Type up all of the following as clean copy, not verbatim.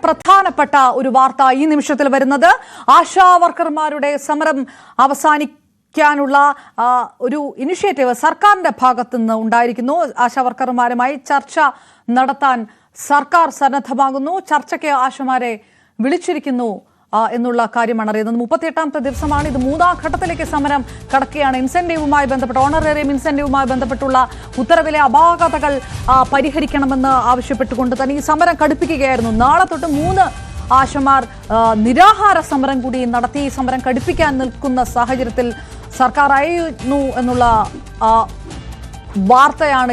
പ്രധാനപ്പെട്ട ഒരു വാർത്ത ഈ നിമിഷത്തിൽ വരുന്നത് ആശാ വർക്കർമാരുടെ സമരം അവസാനിക്കാനുള്ള ഒരു ഇനിഷ്യേറ്റീവ് സർക്കാരിന്റെ ഭാഗത്തു നിന്ന് ഉണ്ടായിരിക്കുന്നു. ആശാ വർക്കർമാരുമായി ചർച്ച നടത്താൻ സർക്കാർ സന്നദ്ധമാകുന്നു. ചർച്ചയ്ക്ക് ആശമാരെ വിളിച്ചിരിക്കുന്നു എന്നുള്ള കാര്യമാണ് അറിയുന്നത്. 38ാമത്തെ ദിവസമാണ്. ഇത് 3ാം ഘട്ടത്തിലേക്ക് സമരം കടക്കുകയാണ്. ഇൻസെന്റീവുമായി ബന്ധപ്പെട്ട് ഓണറേറിയം ഇൻസെന്റീവുമായി ബന്ധപ്പെട്ടുള്ള ഉത്തരവിലെ അപാകതകൾ പരിഹരിക്കണമെന്ന് ആവശ്യപ്പെട്ടുകൊണ്ട് തന്നെ ഈ സമരം കടുപ്പിക്കുകയായിരുന്നു. നാളെ തൊട്ട് 3 ആശമാർ നിരാഹാര സമരം കൂടി നടത്തി ഈ സമരം കടുപ്പിക്കാൻ നിൽക്കുന്ന സാഹചര്യത്തിൽ സർക്കാർ അയയുന്നു എന്നുള്ള വാർത്തയാണ്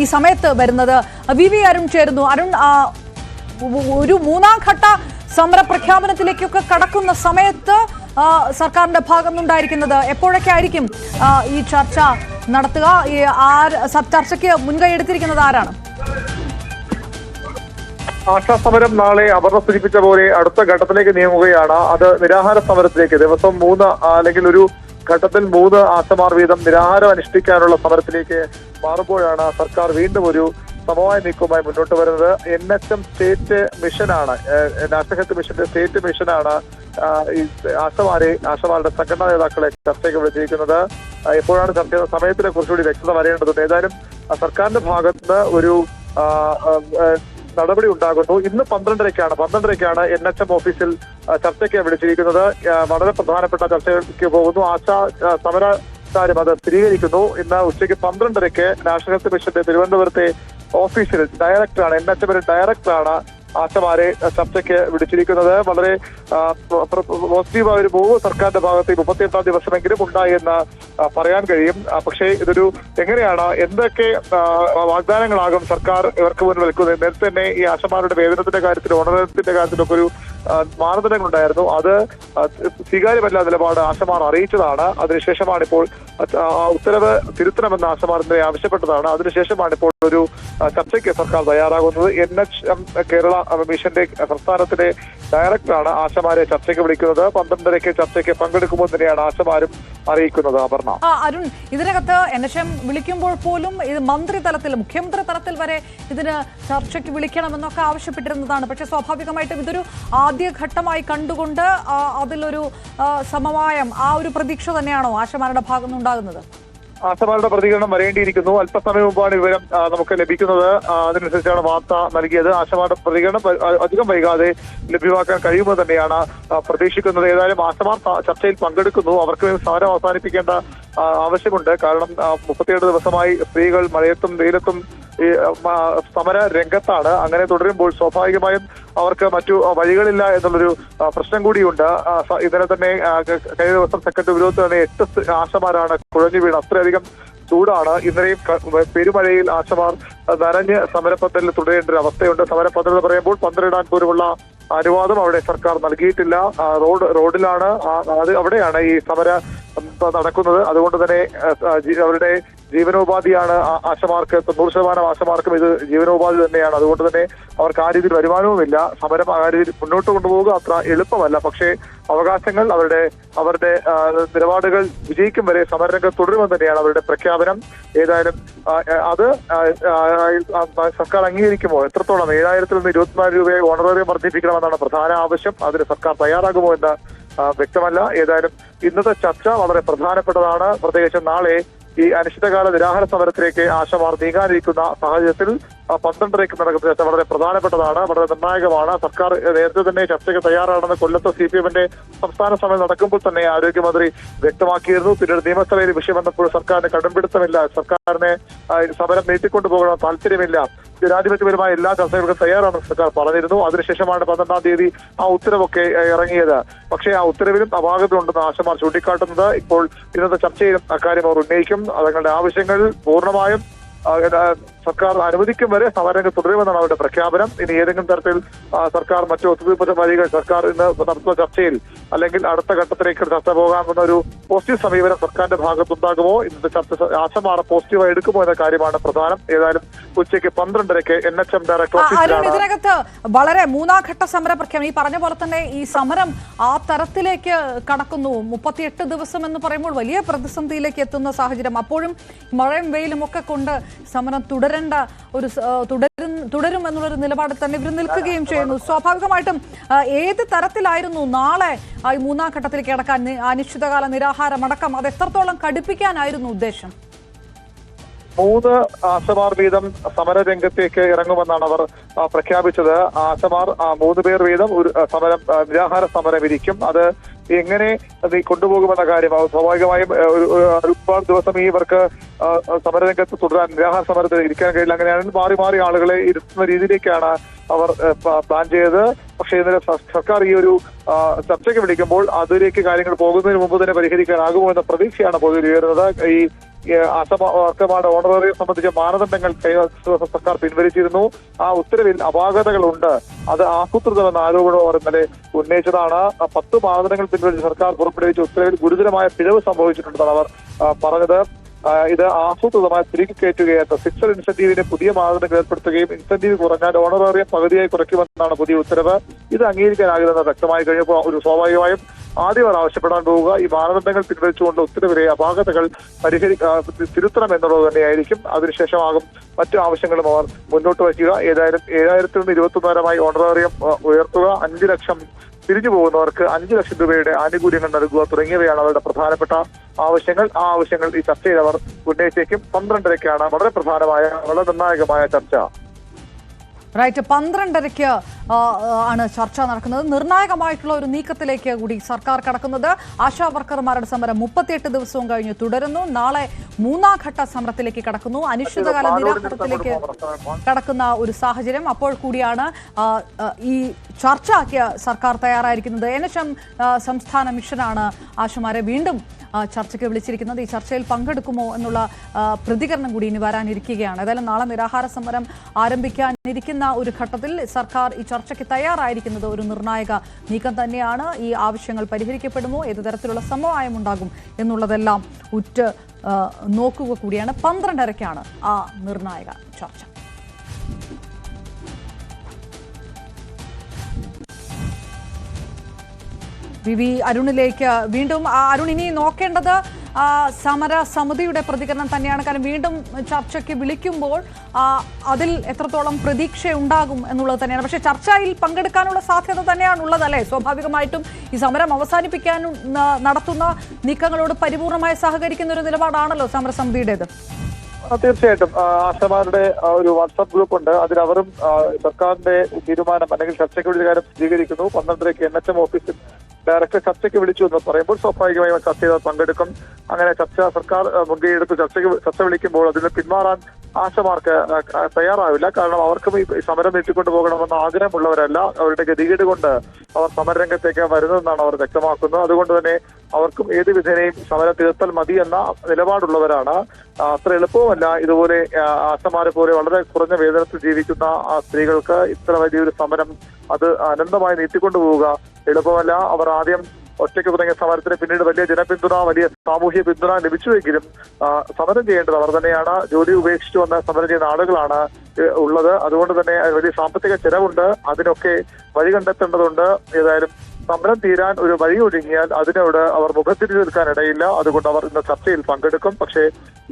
ഈ സമയത്ത് വരുന്നത്. വി അരുൺ ചേരുന്നു. അരുൺ, ഒരു 3ാം ഘട്ട സമര പ്രഖ്യാപനത്തിലേക്കൊക്കെ കടക്കുന്ന സമയത്ത് സർക്കാരിന്റെ ഭാഗത്തുനിന്നുണ്ടായിരിക്കുന്നത് എപ്പോഴൊക്കെ ആയിരിക്കും ഈ ചർച്ച നടത്തുക? ചർച്ചയ്ക്ക് മുൻകൈ എടുത്തിരിക്കുന്നത് ആരാണ്? ആശാ സമരം നാളെ അപർണ സൂചിപ്പിച്ച പോലെ അടുത്ത ഘട്ടത്തിലേക്ക് നീങ്ങുകയാണ്. അത് നിരാഹാര സമരത്തിലേക്ക് ദിവസം 3 അല്ലെങ്കിൽ ഒരു ഘട്ടത്തിൽ 3 ആശമാർ വീതം നിരാഹാരം അനുഷ്ഠിക്കാനുള്ള സമരത്തിലേക്ക് മാറുമ്പോഴാണ് സർക്കാർ വീണ്ടും ഒരു സമവായ നീക്കവുമായി മുന്നോട്ട് വരുന്നത്. NHM സ്റ്റേറ്റ് മിഷനാണ്, നാഷണൽ ഹെൽത്ത് മിഷന്റെ സ്റ്റേറ്റ് മിഷനാണ് ഈ ആശമാരുടെ സംഘടനാ നേതാക്കളെ ചർച്ചയ്ക്ക് വിളിച്ചിരിക്കുന്നത്. എപ്പോഴാണ് ചർച്ച ചെയ്യുന്ന സമയത്തിനെ കുറിച്ചുകൂടി വ്യക്തത വരേണ്ടതുണ്ട്. ഏതായാലും സർക്കാരിന്റെ ഭാഗത്ത് ഒരു നടപടി ഉണ്ടാകുന്നു. ഇന്ന് 12:30ക്കാണ് NHM ഓഫീസിൽ ചർച്ചയ്ക്ക് വിളിച്ചിരിക്കുന്നത്. വളരെ പ്രധാനപ്പെട്ട ചർച്ചയ്ക്ക് പോകുന്നു. ആശാ സമരക്കാരും അത് സ്ഥിരീകരിക്കുന്നു. ഇന്ന് ഉച്ചയ്ക്ക് 12:30 നാഷണൽ ഹെൽത്ത് മിഷന്റെ തിരുവനന്തപുരത്തെ ഓഫീസിൽ NHM ഡയറക്ടറാണ് ആശമാരെ ചർച്ചയ്ക്ക് വിളിച്ചിരിക്കുന്നത്. വളരെ പോസിറ്റീവായ ഒരു മൂവ് സർക്കാരിന്റെ ഭാഗത്ത് 38ാം ദിവസമെങ്കിലും ഉണ്ടായി എന്ന് പറയാൻ കഴിയും. പക്ഷേ ഇതൊരു എങ്ങനെയാണ്, എന്തൊക്കെ വാഗ്ദാനങ്ങളാകും സർക്കാർ ഇവർക്ക് മുന്നിൽ വെക്കുന്നത്? നേരത്തെ തന്നെ ഈ ആശമാരുടെ വേതനത്തിന്റെ കാര്യത്തിലും ഓണറേറിയത്തിന്റെ കാര്യത്തിലൊക്കെ ഒരു മാനദണ്ഡങ്ങളുണ്ടായിരുന്നു. അത് സ്വീകാര്യമല്ല നിലപാട് ആശമാർ അറിയിച്ചതാണ്. അതിനുശേഷമാണ് ഇപ്പോൾ ഉത്തരവ് തിരുത്തണമെന്ന് ആശമാർ ഇന്നലെ ആവശ്യപ്പെട്ടതാണ്. അതിനുശേഷമാണ് ഇപ്പോൾ ഒരു ചർച്ചയ്ക്ക് സർക്കാർ തയ്യാറാകുന്നത്. NHM കേരള മിഷന്റെ സംസ്ഥാനത്തിലെ ഡയറക്ടറാണ് ആശമാരെ ചർച്ചയ്ക്ക് വിളിക്കുന്നത്. 12:30 ചർച്ചയ്ക്ക് പങ്കെടുക്കുമ്പോൾ തന്നെയാണ് ആശമാരും അറിയിക്കുന്നത്. അപർണ, അരുൺ, ഇതിനകത്ത് NHM വിളിക്കുമ്പോൾ പോലും ഇത് മന്ത്രിതലത്തിൽ, മുഖ്യമന്ത്രി തലത്തിൽ വരെ ഇതിന് ചർച്ചയ്ക്ക് വിളിക്കണമെന്നൊക്കെ ആവശ്യപ്പെട്ടിരുന്നതാണ്. പക്ഷെ സ്വാഭാവികമായിട്ടും ഇതൊരു ആദ്യഘട്ടമായി കണ്ടുകൊണ്ട് അതിലൊരു സമവായം, ഒരു പ്രതീക്ഷ തന്നെയാണോ ആശമാരുടെ ഭാഗത്തുനിന്ന് ഉണ്ടാകുന്നത്? ആശമാരുടെ പ്രതികരണം വരേണ്ടിയിരിക്കുന്നു. അല്പസമയം മുമ്പാണ് വിവരം നമുക്ക് ലഭിക്കുന്നത്. അതിനനുസരിച്ചാണ് വാർത്ത നൽകിയത്. ആശമാരുടെ പ്രതികരണം അധികം വൈകാതെ ലഭ്യമാക്കാൻ കഴിയുമെന്ന് തന്നെയാണ് പ്രതീക്ഷിക്കുന്നത്. ഏതായാലും ആശമാർ ചർച്ചയിൽ പങ്കെടുക്കുന്നു. അവർക്ക് സമരം അവസാനിപ്പിക്കേണ്ട ആവശ്യമുണ്ട്. കാരണം 37 ദിവസമായി സ്ത്രീകൾ മഴയത്തും വെയിലത്തും ഈ സമര രംഗത്താണ്. അങ്ങനെ തുടരുമ്പോൾ സ്വാഭാവികമായും അവർക്ക് മറ്റു വഴികളില്ല എന്നുള്ളൊരു പ്രശ്നം കൂടിയുണ്ട്. ഇന്നലെ തന്നെ കഴിഞ്ഞ ദിവസം സെക്രട്ടറി വിരോധത്തിൽ തന്നെ 8 ആശമാരാണ് കുഴഞ്ഞു വീണ്. അത്രയധികം ചൂടാണ്. ഇന്നലെയും പെരുമഴയിൽ ആശമാർ നനഞ്ഞ് സമരപ്പന്തലിൽ തുടരേണ്ട ഒരു അവസ്ഥയുണ്ട്. സമരപ്പന്തൽ എന്ന് പറയുമ്പോൾ പന്തലിടാൻ പോലുമുള്ള അനുവാദം അവിടെ സർക്കാർ നൽകിയിട്ടില്ല. റോഡിലാണ്, അവിടെയാണ് ഈ സമര നടക്കുന്നത്. അതുകൊണ്ട് തന്നെ അവരുടെ ജീവനോപാധിയാണ് ആശമാർക്ക്. 90% ആശമാർക്കും ഇത് ജീവനോപാധി തന്നെയാണ്. അതുകൊണ്ട് തന്നെ അവർക്ക് ആ രീതിയിൽ വരുമാനവുമില്ല. സമരം ആ രീതിയിൽ മുന്നോട്ട് കൊണ്ടുപോകുക അത്ര എളുപ്പമല്ല. പക്ഷേ അവകാശങ്ങൾ, അവരുടെ നിലപാടുകൾ വിജയിക്കും വരെ സമരരംഗം തുടരുമെന്ന് തന്നെയാണ് അവരുടെ പ്രഖ്യാപനം. ഏതായാലും അത് സർക്കാർ അംഗീകരിക്കുമോ? എത്രത്തോളം? 7,000-ൽ നിന്ന് 24 രൂപയെ ഓണറേറിയം വർദ്ധിപ്പിക്കണമെന്നാണ് പ്രധാന ആവശ്യം. അതിന് സർക്കാർ തയ്യാറാകുമോ എന്ന് വ്യക്തമല്ല. ഏതായാലും ഇന്നത്തെ ചർച്ച വളരെ പ്രധാനപ്പെട്ടതാണ്. പ്രത്യേകിച്ച് നാളെ ഈ അനിശ്ചിതകാല നിരാഹാര സമരത്തിലേക്ക് ആശമാർ നീങ്ങാനിരിക്കുന്ന സാഹചര്യത്തിൽ 12:30 നടക്കുന്ന ചർച്ച വളരെ പ്രധാനപ്പെട്ടതാണ്, വളരെ നിർണായകമാണ്. സർക്കാർ നേരത്തെ തന്നെ ചർച്ചയ്ക്ക് തയ്യാറാണെന്ന് കൊല്ലത്ത് CPM-ന്റെ സംസ്ഥാന സമ്മേളനം നടക്കുമ്പോൾ തന്നെ ആരോഗ്യമന്ത്രി വ്യക്തമാക്കിയിരുന്നു. പിന്നീട് നിയമസഭയിൽ വിഷയം വന്നപ്പോൾ സർക്കാരിന് കടുംപിടുത്തമില്ല, സർക്കാരിനെ സമരം നീട്ടിക്കൊണ്ടുപോകണം താല്പര്യമില്ല, ജനാധിപത്യപരമായ എല്ലാ ചർച്ചകൾക്കും തയ്യാറാണെന്ന് സർക്കാർ പറഞ്ഞിരുന്നു. അതിനുശേഷമാണ് 12-ാം തീയതി ആ ഉത്തരവൊക്കെ ഇറങ്ങിയത്. പക്ഷേ ആ ഉത്തരവിലും അപാകതയുണ്ടെന്ന് ആശമാർ ചൂണ്ടിക്കാട്ടുന്നത്. ഇപ്പോൾ ഇന്നത്തെ ചർച്ചയിലും അക്കാര്യം അവർ ഉന്നയിക്കും. തങ്ങളുടെ ആവശ്യങ്ങൾ പൂർണ്ണമായും സർക്കാർ അനുവദിക്കും വരെ സമരരംഗം തുടരുമെന്നാണ് അവരുടെ പ്രഖ്യാപനം. ഇനി ഏതെങ്കിലും തരത്തിൽ സർക്കാർ മറ്റു ഒത്തുതീർപ്പ് വഴികൾ സർക്കാർ ഇന്ന് നടത്തുന്ന ചർച്ചയിൽ അല്ലെങ്കിൽ അടുത്ത ഘട്ടത്തിലേക്ക് ചർച്ച പോകാമെന്ന ഒരു പോസിറ്റീവ് സമീപനം സർക്കാരിന്റെ ഭാഗത്തുണ്ടാകുമോ? ഇന്നത്തെ ചർച്ച ആശമാർ പോസിറ്റീവായി എടുക്കുമോ എന്ന കാര്യമാണ് പ്രധാനം. ഏതായാലും ഉച്ചയ്ക്ക് 12:30 NHM ഡയറക്ടർ ഓഫീസിലാണ് ഇതിനകത്ത് വളരെ 3ാം ഘട്ട സമര പ്രഖ്യാപനം. ഈ പറഞ്ഞ പോലെ തന്നെ ഈ സമരം ആ തരത്തിലേക്ക് കടക്കുന്നു. 38 ദിവസം എന്ന് പറയുമ്പോൾ വലിയ പ്രതിസന്ധിയിലേക്ക് എത്തുന്ന സാഹചര്യം. അപ്പോഴും മഴയും വെയിലും ഒക്കെ കൊണ്ട് സമരം തുടരുന്നു. തുടരും എന്നുള്ളൊരു നിലപാടിൽ തന്നെ ഇവർ നിൽക്കുകയും ചെയ്യുന്നു. സ്വാഭാവികമായിട്ടും ഏത് തരത്തിലായിരുന്നു നാളെ ഈ മൂന്നാം ഘട്ടത്തിലേക്ക് കടക്കാൻ അനിശ്ചിതകാല നിരാഹാരമടക്കം അത് എത്രത്തോളം കടുപ്പിക്കാനായിരുന്നു ഉദ്ദേശം? 3 ആശമാർ വീതം സമരരംഗത്തേക്ക് ഇറങ്ങുമെന്നാണ് അവർ പ്രഖ്യാപിച്ചത്. ആശമാർ 3 പേർ വീതം ഒരു നിരാഹാര സമരം ഇരിക്കും. അത് എങ്ങനെ കൊണ്ടുപോകുമെന്ന കാര്യം സ്വാഭാവികമായും ഒരുപാട് ദിവസം ഇവർക്ക് സമരരംഗത്ത് തുടരാൻ, നിരാഹാര സമരത്തിൽ ഇരിക്കാൻ കഴിയില്ല. അങ്ങനെയാണ് മാറി മാറി ആളുകളെ ഇരുത്തുന്ന രീതിയിലേക്കാണ് അവർ പ്ലാൻ ചെയ്തത്. പക്ഷേ ഇന്നലെ സർക്കാർ ഈ ഒരു ചർച്ചയ്ക്ക് വിളിക്കുമ്പോൾ അതിലേക്ക് കാര്യങ്ങൾ പോകുന്നതിന് മുമ്പ് തന്നെ പരിഹരിക്കാനാകുമോ എന്ന പ്രതീക്ഷയാണ് പൊതുവിൽ ഉയരുന്നത്. ഈ ആശമാരുടെ ഓണറേറിയം സംബന്ധിച്ച മാനദണ്ഡങ്ങൾ സർക്കാർ പിൻവലിച്ചിരുന്നു. ആ ഉത്തരവിൽ അപാകതകളുണ്ട്, അത് ആസൂത്രിതമെന്ന ആരോപണം അവർ ഇന്നലെ ഉന്നയിച്ചതാണ്. 10 മാനദണ്ഡങ്ങൾ പിൻവലിച്ച് സർക്കാർ പുറപ്പെടുവിച്ച ഉത്തരവിൽ ഗുരുതരമായ പിഴവ് സംഭവിച്ചിട്ടുണ്ടെന്നാണ് അവർ പറഞ്ഞത്. ഇത് ആസൂത്രിതമായി തിരികെ കയറ്റുകയായിരുന്നു. ഫിക്സഡ് ഇൻസെന്റീവിന് പുതിയ മാനദണ്ഡങ്ങൾ ഏർപ്പെടുത്തുകയും ഇൻസെന്റീവ് കുറഞ്ഞാൽ ഓണറേറിയം പകുതിയായി കുറയ്ക്കുമെന്നാണ് പുതിയ ഉത്തരവ്. ഇത് അംഗീകരിക്കാനാകില്ലെന്ന് വ്യക്തമായി കഴിഞ്ഞപ്പോൾ ഒരു സ്വാഭാവികമായും ആദ്യം അവർ ആവശ്യപ്പെടാൻ പോവുക ഈ മാനദണ്ഡങ്ങൾ പിൻവലിച്ചുകൊണ്ട് ഒത്തിരി അപാകതകൾ തിരുത്തണം എന്നുള്ളത് തന്നെയായിരിക്കും. അതിനുശേഷമാകും മറ്റു ആവശ്യങ്ങളും അവർ മുന്നോട്ട് വയ്ക്കുക. ഏതായാലും 7,000 നിന്ന് 21,000 ഓണറേറിയം ഉയർത്തുക, 5 ലക്ഷം പിരിഞ്ഞു പോകുന്നവർക്ക് 5 ലക്ഷം രൂപയുടെ ആനുകൂല്യങ്ങൾ നൽകുക തുടങ്ങിയവയാണ് അവരുടെ പ്രധാനപ്പെട്ട ആവശ്യങ്ങൾ. ആ ആവശ്യങ്ങൾ ഈ ചർച്ചയിൽ അവർ ഉന്നയിച്ചേക്കും. 12:30-ക്കാണ് വളരെ പ്രധാനമായ, വളരെ നിർണായകമായ ചർച്ച. റൈറ്റ്, 12:30-ക്ക് ആണ് ചർച്ച നടക്കുന്നത്. നിർണായകമായിട്ടുള്ള ഒരു നീക്കത്തിലേക്ക് കൂടി സർക്കാർ കടക്കുന്നത്. ആശാ വർക്കർമാരുടെ സമരം 38 ദിവസവും കഴിഞ്ഞ് തുടരുന്നു. നാളെ 3ാം ഘട്ട സമരത്തിലേക്ക് കടക്കുന്നു. അനിശ്ചിതകാല നിരാഹാരത്തിലേക്ക് കടക്കുന്ന ഒരു സാഹചര്യം. അപ്പോൾ കൂടിയാണ് ഈ ചർച്ചയ്ക്ക് സർക്കാർ തയ്യാറായിരിക്കുന്നത്. NHM സംസ്ഥാന മിഷനാണ് ആശമാരെ വീണ്ടും ചർച്ചയ്ക്ക് വിളിച്ചിരിക്കുന്നത്. ഈ ചർച്ചയിൽ പങ്കെടുക്കുമോ എന്നുള്ള പ്രതികരണം കൂടി ഇനി വരാനിരിക്കുകയാണ്. ഏതായാലും നാളെ നിരാഹാര സമരം ആരംഭിക്കാനിരിക്കുന്ന ഒരു ഘട്ടത്തിൽ സർക്കാർ ഈ ചർച്ചയ്ക്ക് തയ്യാറായിരിക്കുന്നത് ഒരു നിർണായക നീക്കം തന്നെയാണ്. ഈ ആവശ്യങ്ങൾ പരിഹരിക്കപ്പെടുമോ, ഏത് തരത്തിലുള്ള സമവായം ഉണ്ടാകും എന്നുള്ളതെല്ലാം ഉറ്റ് നോക്കുക കൂടിയാണ്. 12:30-ക്കാണ് ആ നിർണായക ചർച്ച. VV അരുണിലേക്ക് വീണ്ടും. അരുൺ, ഇനി നോക്കേണ്ടത് സമരസമിതിയുടെ പ്രതികരണം തന്നെയാണ്. കാരണം വീണ്ടും ചർച്ചയ്ക്ക് വിളിക്കുമ്പോൾ അതിൽ എത്രത്തോളം പ്രതീക്ഷയുണ്ടാകും എന്നുള്ളത് തന്നെയാണ്. പക്ഷേ ചർച്ചയിൽ പങ്കെടുക്കാനുള്ള സാധ്യത തന്നെയാണ് ഉള്ളതല്ലേ? സ്വാഭാവികമായിട്ടും ഈ സമരം അവസാനിപ്പിക്കാൻ നടത്തുന്ന നീക്കങ്ങളോട് പരിപൂർണമായി സഹകരിക്കുന്ന ഒരു നിലപാടാണല്ലോ സമരസമിതിയുടേത്. തീർച്ചയായിട്ടും ആശമാരുടെ ഒരു വാട്സാപ്പ് ഗ്രൂപ്പ് ഉണ്ട്. അതിലവരും സർക്കാരിന്റെ തീരുമാനം അല്ലെങ്കിൽ ചർച്ചയ്ക്ക് വിളിച്ച കാര്യം സ്വീകരിക്കുന്നു. 12:30-ക്ക് NHM ഓഫീസിൽ ഡയറക്ടർ ചർച്ചയ്ക്ക് വിളിച്ചു എന്ന് പറയുമ്പോൾ സ്വാഭാവികമായും ചർച്ച ചെയ്താൽ പങ്കെടുക്കും. അങ്ങനെ സർക്കാർ മുൻകൈയെടുത്ത് ചർച്ച വിളിക്കുമ്പോൾ അതിന് പിന്മാറാൻ ആശമാർക്ക് തയ്യാറാവില്ല. കാരണം അവർക്കും ഈ സമരം നീട്ടിക്കൊണ്ടു പോകണമെന്ന ആഗ്രഹമുള്ളവരല്ല. അവരുടെ ഗതികേട് കൊണ്ട് അവർ സമരരംഗത്തേക്ക് വരുന്നതെന്നാണ് അവർ വ്യക്തമാക്കുന്നത്. അതുകൊണ്ട് തന്നെ അവർക്കും ഏത് വിധേനയും സമരം തീർത്തൽ മതി എന്ന നിലപാടുള്ളവരാണ്. അത്ര എളുപ്പവുമല്ല ഇതുപോലെ ആശമാരെ പോലെ വളരെ കുറഞ്ഞ വേതനത്തിൽ ജീവിക്കുന്ന സ്ത്രീകൾക്ക് ഇത്ര വലിയൊരു സമരം അത് അനന്തമായി നീട്ടിക്കൊണ്ടു പോവുക എളുപ്പമല്ല. അവർ ആദ്യം ഒറ്റയ്ക്ക് തുടങ്ങിയ സമരത്തിന് പിന്നീട് വലിയ ജനപിന്തുണ, വലിയ സാമൂഹ്യ പിന്തുണ ലഭിച്ചുവെങ്കിലും സമരം ചെയ്യേണ്ടത് അവർ തന്നെയാണ്. ജോലി ഉപേക്ഷിച്ചു വന്ന് സമരം ചെയ്യുന്ന ആളുകളാണ് ഉള്ളത്. അതുകൊണ്ട് തന്നെ വലിയ സാമ്പത്തിക ചെലവുണ്ട്. അതിനൊക്കെ വഴി കണ്ടെത്തേണ്ടതുണ്ട്. ഏതായാലും സമരം തീരാൻ ഒരു വഴി ഒഴുങ്ങിയാൽ അതിനോട് അവർ മുഖത്തിരിഞ്ഞു നിൽക്കാൻ ഇടയില്ല. അതുകൊണ്ട് അവർ ഇന്ന് ചർച്ചയിൽ പങ്കെടുക്കും. പക്ഷേ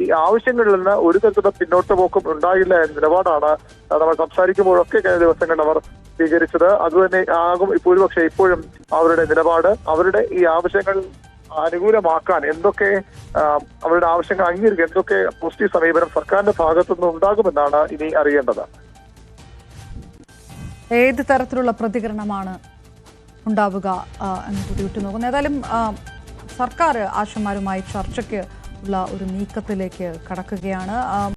ഈ ആവശ്യങ്ങളിൽ നിന്ന് ഒരു തരത്തിലുള്ള പിന്നോട്ട് പോക്കും ഉണ്ടായില്ല എന്ന നിലപാടാണ് നമ്മൾ സംസാരിക്കുമ്പോഴൊക്കെ കഴിഞ്ഞ ദിവസങ്ങളിൽ അവർ സ്വീകരിച്ചത്. അതുതന്നെ ആകും ഭൂരിപക്ഷെ ഇപ്പോഴും അവരുടെ നിലപാട്. അവരുടെ ഈ ആവശ്യങ്ങൾ അനുകൂലമാക്കാൻ എന്തൊക്കെ അവരുടെ ആവശ്യങ്ങൾ അംഗീകരിക്കാൻ എന്തൊക്കെ പോസിറ്റീവ് സമീപനം സർക്കാരിന്റെ ഭാഗത്തുനിന്ന് ഉണ്ടാകുമെന്നാണ് ഇനി അറിയേണ്ടത്. ഏത് തരത്തിലുള്ള പ്രതികരണമാണ് ഉണ്ടാവുക എന്ന് കൂടി ഉറ്റുനോക്കുന്നു. ഏതായാലും സർക്കാർ ആശമാരുമായി ചർച്ചയ്ക്ക് ഉള്ള ഒരു നീക്കത്തിലേക്ക് കടക്കുകയാണ്.